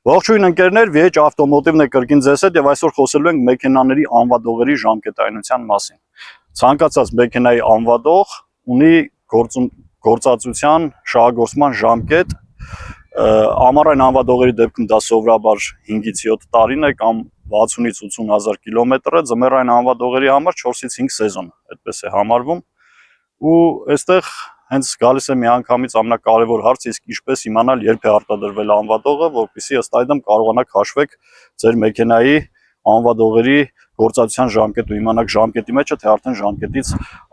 Ողջույն ընկերներ, VH ավտոմոտիվն է կրկին ձեզ հետ եւ այսօր խոսելու ենք մեքենաների անվադողերի ժամկետայնության մասին։ Ցանկացած մեքենայի անվադող ունի գործածության շահագործման ժամկետ, ամառային անվադողերի դեպքում դա սովորաբար 5-ից 7 տարին է կամ 60-ից 80,000 կիլոմետրը, ձմեռային անվադողերի համար 4-ից 5 սեզոն, այդպես է համարվում։ Ու այստեղ հենց գալիս է միանգամից ամենակարևոր հարցը, իսկ ինչպես իմանալ երբ է արտադրվել անվադողը, որպեսզի ըստ այդմ կարողանաք հաշվեք ձեր մեքենայի անվադողերի գործածության ժամկետը, իմանաք ժամկետի մեջը, թե արդեն ժամկետից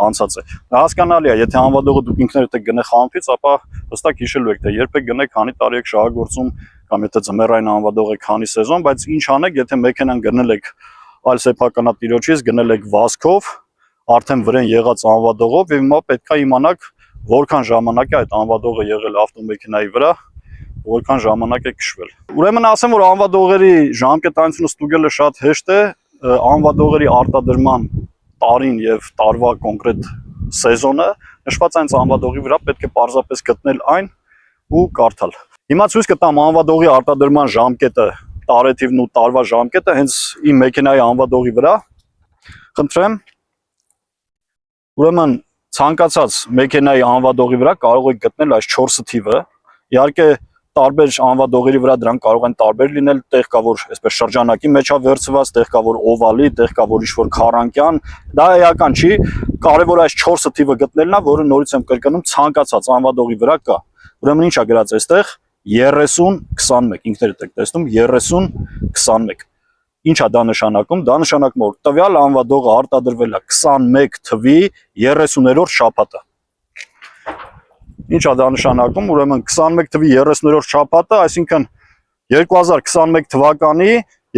անցած է։ Հասկանալի է, եթե անվադողը դուք ինքներդ եք գնե խանութից, ապա հստակ հիշելու եք, թե երբ եք գնե, քանի տարի եք շահագործում, կամ եթե ձմեռային անվադող եք, քանի սեզոն, բայց ինչ անեք, եթե մեքենան գնել եք այլ սեփականատիրոջից, գնել եք վազքով, արդեն վրան եղած անվադողով, եւ հիմա պետք է իմանաք որքան ժամանակ է այդ անվադողը եղել ավտոմեքենայի վրա, որքան ժամանակ է քշվել։ Ուրեմն ասեմ, որ անվադողերի ժամկետայնությունը ստուգելը շատ հեշտ է, անվադողերի արտադրման տարին եւ տարվա կոնկրետ սեզոնը նշված այն անվադողի վրա պետք է պարզապես գտնել այն ու կարդալ։ Հիմա ցույց կտամ անվադողի արտադրման ժամկետը, տարեթիվն ու տարվա ժամկետը հենց իմ մեքենայի անվադողի վրա։ Խնդրեմ։ Ուրեմն ցանկացած մեքենայի անվադողի վրա կարող եք գտնել այս 4 թիվը։ Իհարկե տարբեր անվադողերի վրա դրանք կարող են տարբեր լինել, տեղ կա որ այսպես շրջանակի մեջ է վերցված, տեղ կա որ օվալի, տեղ կա որ ինչ-որ քառանկյան, դա էական չի, կարևորը այս 4 թիվը գտնելն է, որը նորից եմ կրկնում, ցանկացած անվադողի վրա կա։ Ուրեմն ինչ է գրած այստեղ 30-21, ինքներդ եք տեսնում 30-21։ Ինչ է դա նշանակում, դա նշանակում որ տվյալ անվադողը արտադրվել է 21 թվի 30-րդ շաբաթը։ Ինչ է դա նշանակում, ուրեմն 21 թվի 30-րդ շաբաթը, այսինքն 2021 թվականի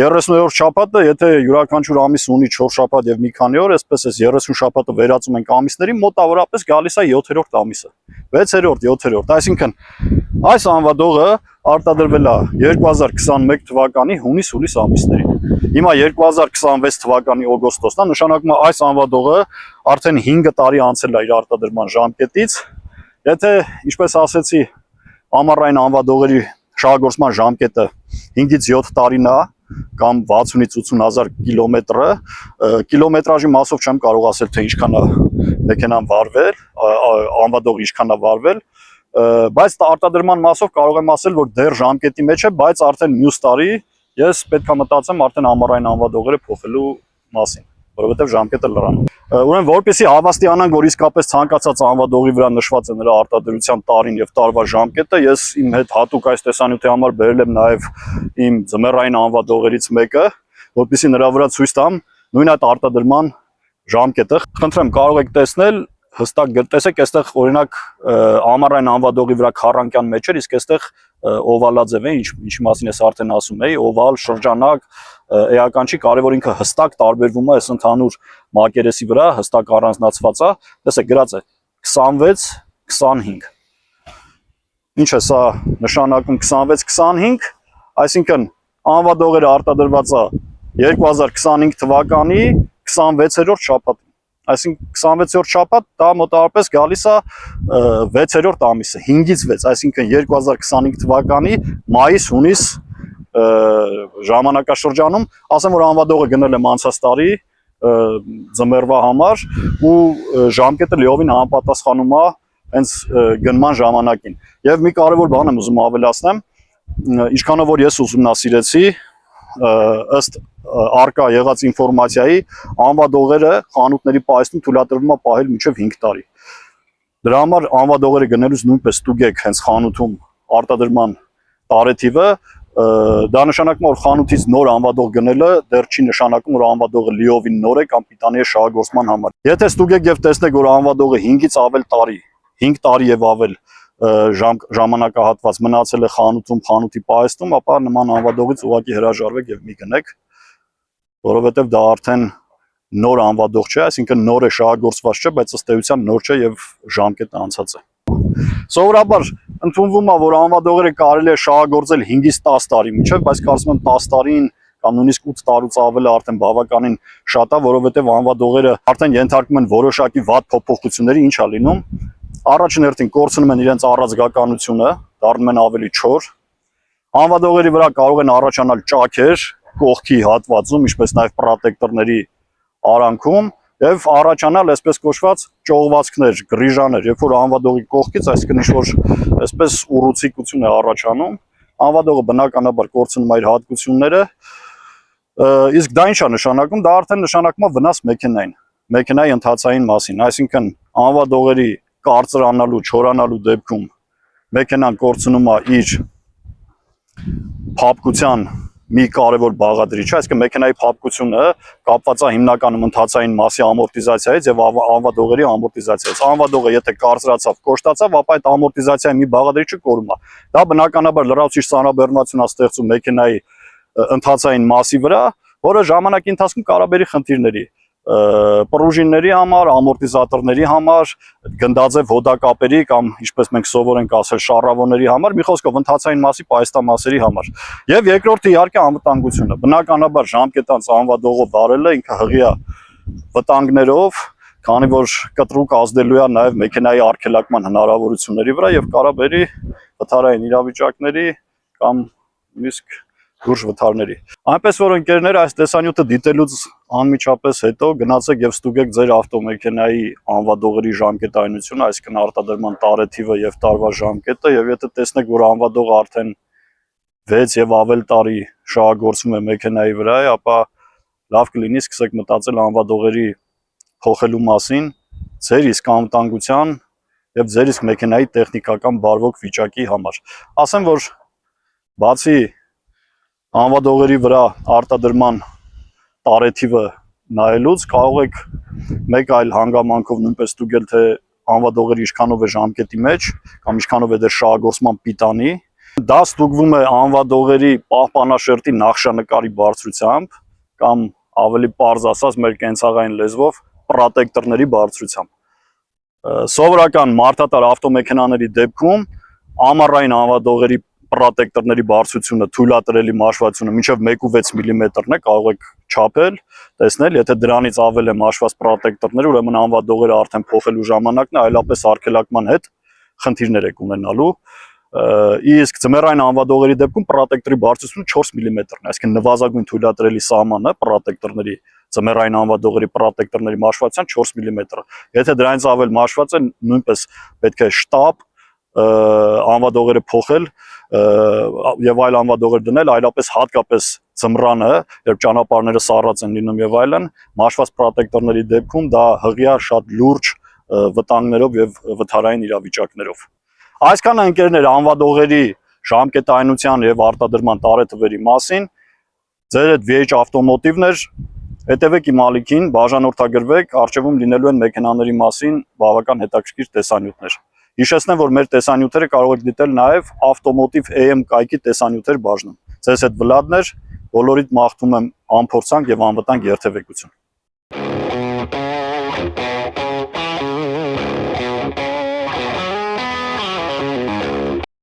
30-րդ շաբաթը, եթե յուրաքանչյուր ամիս ունի 4 շաբաթ եւ մի քանի օր, այսպես էս 30 շաբաթը վերածում ենք ամիսների, մոտավորապես գալիս է 7-րդ ամիսը։ 6-րդ, 7-րդ, այսինքն այս անվադողը արտադրվել է 2021 թվականի հունիս-հուլիս ամիսներին։ Հիմա 2026 թվականի օգոստոսն է, նշանակում է այս անվադողը արդեն 5 տարի անցել է իր արտադրման ժամկետից։ Եթե, ինչպես ասեցի, ամառային անվադողերի շահագործման ժամկետը 5-ից 7 տարին է, կամ 60-ից 80,000 կիլոմետրը, կիլոմետրաժի մասով չեմ կարող ասել, թե ինչքան է մեքենան վարվել, անվադողը ինչքան է վարվել, բայց արտադրման մասով կարող եմ ասել, որ դեռ ժամկետի մեջ է, բայց արդեն մյուս տարի ես պետք է մտածեմ արդեն ամառային անվադողերը փոխելու մասին, որովհետև ժամկետը լրանում է։ Ուրեմն որպեսզի հավաստիանանք, որ իսկապես ցանկացած անվադողի վրա նշված է նրա արտադրության տարին եւ տարվա ժամկետը, ես իմ հետ հատուկ այս տեսանյութի համար բերել եմ նաեւ իմ ձմեռային անվադողերից մեկը, որպեսզի նրա վրա ցույց տամ նույն այդ արտադրման ժամկետը։ Խնդրեմ, կարող եք տեսնել, հստակ տեսեք, այստեղ օրինակ ամառային անվադողի վրա քառանկյան մեջ էր, իսկ այստեղ օվալաձև է, ինչի մասին ես արդեն ասում էի, օվալ, շրջանակ, էական չի, կարևոր ինքը հստակ տարբերվում է այս ընդհանուր մակերեսի վրա, հստակ առանձնացված է, տեսեք գրած է 26-25։ Ինչ է սա նշանակում 26-25, այսինքն անվադողերը արտադրված է 2025 թվականի 26-րդ շաբաթին։ Այսինքն 26-րդ շաբաթ դա մոտավորապես գալիս է 6-րդ ամիսը, 5-ից 6, այսինքն 2025 թվականի մայիս-հունիս ժամանակաշրջանում, ասեմ որ անվադողը գնել եմ անցած տարի ձմեռվա համար ու ժամկետը լիովին համապատասխանում է հենց գնման ժամանակին։ Եվ մի կարևոր բան եմ ուզում ավելացնեմ, ինչքանով որ ես ուսումնասիրեցի, ըստ արկա եղած ինֆորմացիայի, անվադողերը խանութների պահեստում թույլատրվում է պահել մինչև 5 տարի։ Դրա համար անվադողերը գնելուց նույնպես ստուգեք հենց խանութում արտադրման տարեթիվը, դա նշանակում է որ խանութից նոր անվադող գնելը դեռ չի նշանակում որ անվադողը լիովին նոր է կամ պիտանի է շահագործման համար։ Եթե ստուգեք եւ տեսնեք որ անվադողը 5-ից ավել տարի, 5 տարի եւ ավել ժամանակահատված մնացել է խանութում, խանութի պահեստում, ապա նման անվադողից ուղղակի հրաժարվեք եւ մի գնեք, որովհետեւ դա արդեն նոր անվադող չէ, այսինքն նոր է շահագործված չէ, բայց ըստ էության նոր չէ եւ ժամկետը անցած է։ Սովորաբար ընդունվում է որ անվադողերը կարելի է շահագործել 5-ից 10 տարի միջև, բայց կարծում եմ 10 տարին կամ նույնիսկ 8 տարուց ավել է արդեն բավականին շատ է, որովհետեւ անվադողերը արդեն ենթարկում են որոշակի վատ փոփոխությունների, ինչ է լինում։ Առաջին հերթին կորցնում են իրենց առանձգականությունը, դառնում են ավելի չոր, Անվադողերի վրա կարող են առաջանալ ճաքեր կողքի հատվածում, ինչպես նաև պրոտեկտորների արանքում եւ առաջանալ այսպես կոչված ճողվածքներ, գրիժաներ, երբ որ անվադողի կողքից, այսինքն ինչ-որ այսպես ուռուցիկություն է առաջանում, անվադողը բնականաբար կորցնում իր հատկությունները, իսկ դա ինչ է նշանակում, դա արդեն նշանակում է վնաս մեքենային, մեքենայի ընթացային մասին, այսինքն անվադողերի կարծրանալու, չորանալու դեպքում մեքենան կորցնում է իր փափկության մի կարևոր բաղադրիչ, այսինքն մեքենայի փափկությունը կապված է հիմնականում ընթացային մասի ամորտիզացիայից եւ անվադողերի ամորտիզացիայից։ Անվադողը եթե կարծրացավ, կոշտացավ, ապա այդ ամորտիզացիայի մի բաղադրիչը կորում է։ Դա բնականաբար լրացուցիչ ծանրաբեռնություն է ստեղծում մեքենայի ընթացային մասի վրա, որը ժամանակի ընթացքում կարող է բերի խնդիրների, պրուժինների համար, ամորտիզատորների համար, գնդաձև հոդակապերի կամ ինչպես մենք սովոր ենք ասել շառավոների համար, մի խոսքով ընթացային մասի պայստամասերի համար։ Եվ երկրորդը իհարկե անվտանգությունը։ Բնականաբար ժամկետանց անվադողով վարելը ինքը հղի է վտանգներով, քանի որ կտրուկ ազդելու է նաև մեքենայի արգելակման հնարավորությունների վրա եւ կարող բերի վթարային իրավիճակների կամ նույնիսկ դուրս վթարների։ Այնպես որ ընկերներ, այս տեսանյութը դիտելուց անմիջապես հետո գնացեք եւ ստուգեք ձեր ավտոմեքենայի անվադողերի ժամկետայնությունը, այսինքն արտադրման տարեթիվը եւ տարվա ժամկետը, եւ եթե տեսնեք, որ անվադողը արդեն 6 եւ ավել տարի շահագործվում է մեքենայի վրա, ապա լավ կլինի սկսեք մտածել անվադողերի փոխելու մասին, ձեր իսկ անվտանգության եւ ձեր իսկ մեքենայի տեխնիկական բարվոք վիճակի համար։ Ասեմ, որ բացի անվադողերի վրա արտադրման տարեթիվը նայելուց կարող եք մեկ այլ հանգամանքով նույնպես ստուգել, թե անվադողերը ինչքանով է ժամկետի մեջ կամ ինչքանով է դեր շահագործման պիտանի։ Դա ստուգվում է անվադողերի պահպանաշերտի նախշանկարի բարձրությամբ կամ ավելի պարզ ասած մեր կենցաղային լեզվով պրոտեկտորների բարձրությամբ։ Սովորական մարդատար ավտոմեքենաների դեպքում ամառային անվադողերի պրոտեկտորների բարձրությունը թույլատրելի մաշվածությունը մինչև 1.6 մմ-ն է, կարող եք չափել, տեսնել, եթե դրանից ավել է մաշված պրոտեկտորները, ուրեմն անվադողերը արդեն փոխելու ժամանակն է, այլապես արգելակման հետ խնդիրներ եք ունենալու։ Իսկ ձմեռային անվադողերի դեպքում պրոտեկտորի բարձրությունը 4 մմ-ն է, այսինքն նվազագույն թույլատրելի սահմանը պրոտեկտորների ձմեռային անվադողերի պրոտեկտորների մաշվածության 4 մմ։ Եթե դրանից ավել մաշված է, նույնպես պետք է շտապ անվադողերը փոխել եւ այլ անվադողեր դնել, այլապես հատկապես ձմռանը, երբ ճանապարհները սառած են լինում եւ այլն, մաշված պրոտեկտորների դեպքում դա հղի է շատ լուրջ վտանգներով եւ վթարային իրավիճակներով։ Այսքանը ընկերներ անվադողերի ժամկետայնության եւ արտադրման տարեթվերի մասին։ Ձեր այդ VH ավտոմոտիվն էր, հետևեք իմ ալիքին, բաժանորդագրվեք, առջևում լինելու են մեքենաների մասին բավական հետաքրքիր տեսանյութներ։ Հիշեցնեմ, որ մեր տեսանյութերը կարող եք դիտել նաև Ավտոմոտիվ AM կայքի տեսանյութեր բաժնում։ Ձեզ հետ Վլադն էր, բոլորիդ մաղթում եմ անփորձանք եւ անվտանգ երթևեկություն։